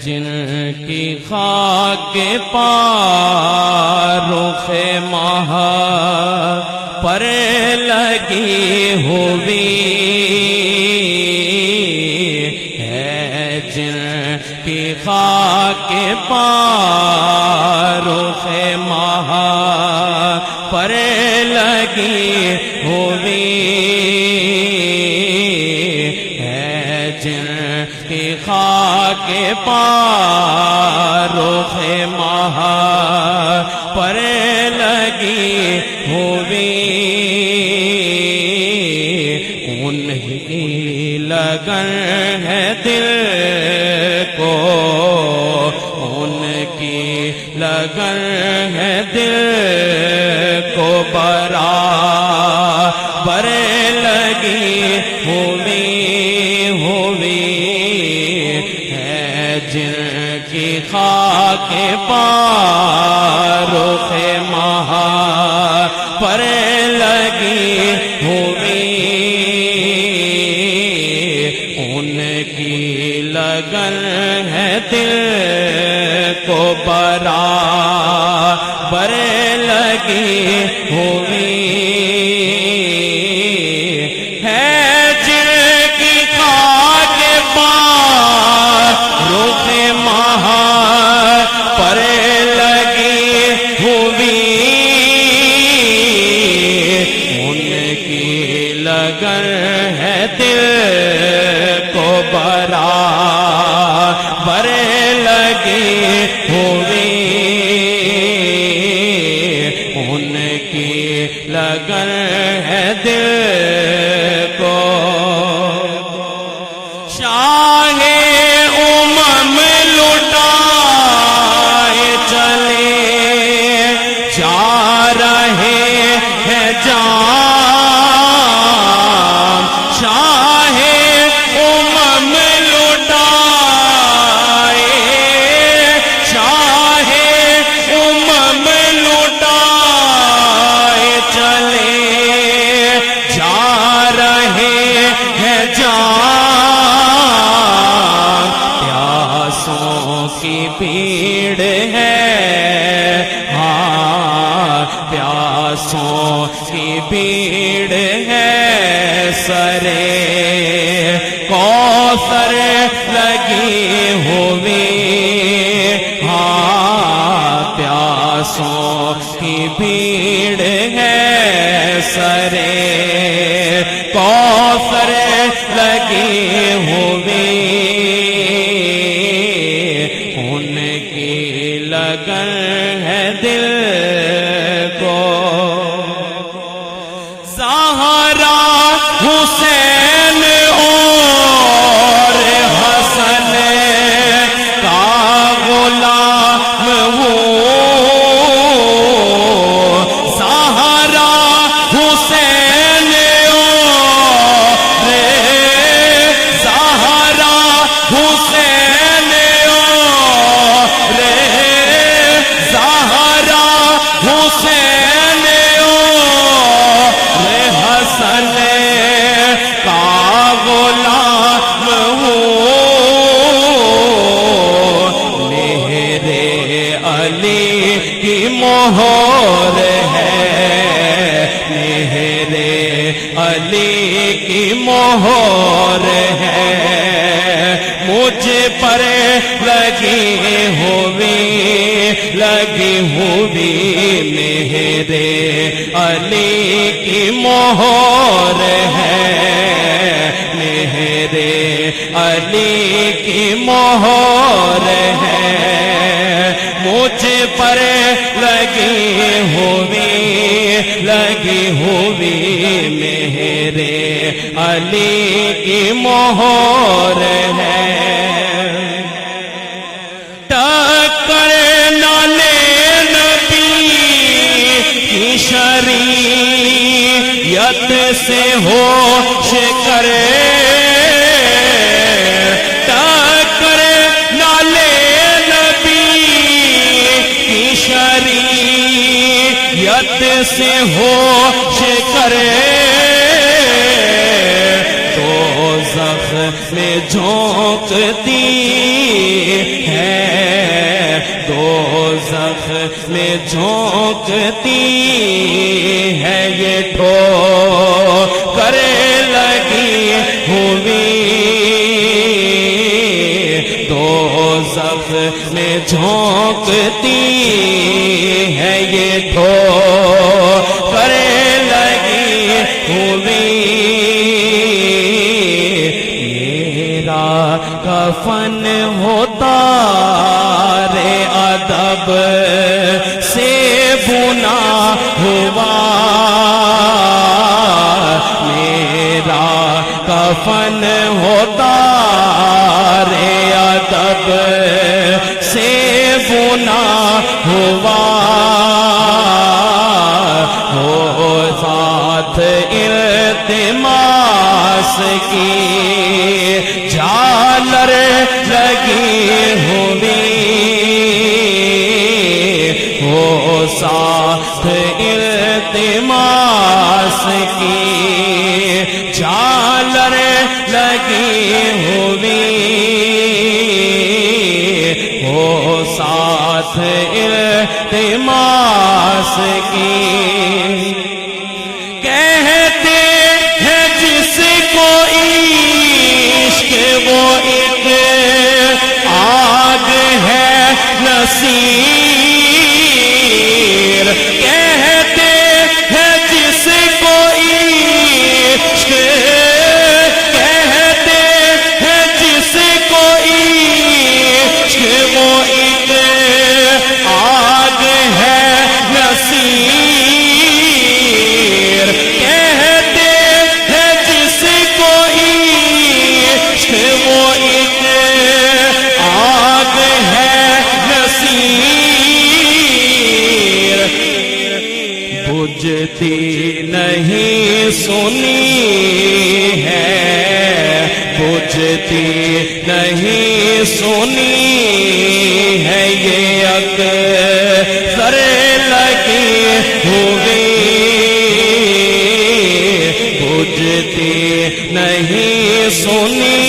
جن کی خاک پا رخ ماہ پر لگی ہوئی ہے، جن کی خاک پا رخ ماہ پر لگی ہوئی ہے، جن کی خاک پا رخ ماہ پر لگی ہوئی، انہی لگن ہے دل کو، ان کی لگن ہے دل کو برابر لگی ہوئی ہے، جن کی خاک پا رخ ماہ پر لگی ہوئی، ان کی لگن ہے دل کو برابر لگی ہوئی ہے، جن کی خاک پا رخ ماہ پر لگی ہوئی، ان کی لگن ہے دل کو برابر لگی ہوئی، ان کی لگن ہے دل کو۔ شاہ امم لٹائے چلے جا رہے ہیں جام، شاہ امم لٹائے، شاہ امم لٹائے چلے جا رہے ہیں جام، پیاسوں کی بھیڑ ہے، ہاں پیاسوں کی بھیڑ ہے، سرے کوثر لگی ہوئی، ہاں پیاسوں کی بھیڑ ہے، سرے کوثر لگی ہوئی، ان کی لگن ہے دل کو۔ زہرا حسین اور حسن کا غلام ہوں، زہرا حسین اور زہرا حسین اور زہرا حسین اور حسن کا غلام ہوں، مہر علی کی مہر ہے، مہر علی کی مہر ہے، مجھ پر لگی ہوئی مہر علی کی مہر ہے، مہر علی کی مہر ہے، مجھ پر لگی ہوئی مہر علی کی مہر ہے، ٹکر نہ لے نبی کی شریعت سے ہوش کرے، ٹکر نہ لے نبی کی شریعت سے ہوش کرے، دوزخ میں جھونکتی میں جھونکتی ہے یہ ٹھوکر لگی ہوئی، دوزخ میں جھونکتی ہے یہ ٹھوکر لگی ہوئی، میرا کفن ہوتا رے ادب سے بنا ہوا، میرا کفن ہوتا رے ادب سے بنا ہوا، ہو ذات التماس کی جھالر لگی ہوئی، ہو ساتھ التماس کی جھالر لگی ہوئی، ہو ساتھ التماس کی، کہتے ہیں جس کو عشق وہ ایک آگ ہے نصیر، کہتے ہیں جس کو عشق، کہتے ہیں جس کو عشق وہ ایک آگ ہے نصیر، کہتے ہیں جس کو عشق وہ ایک آگ ہے نصیر، بجھتی نہیں سنی ہے، بجھتی نہیں سنی ہے یہ اکثر لگی ہوئی، بجھتی نہیں سنی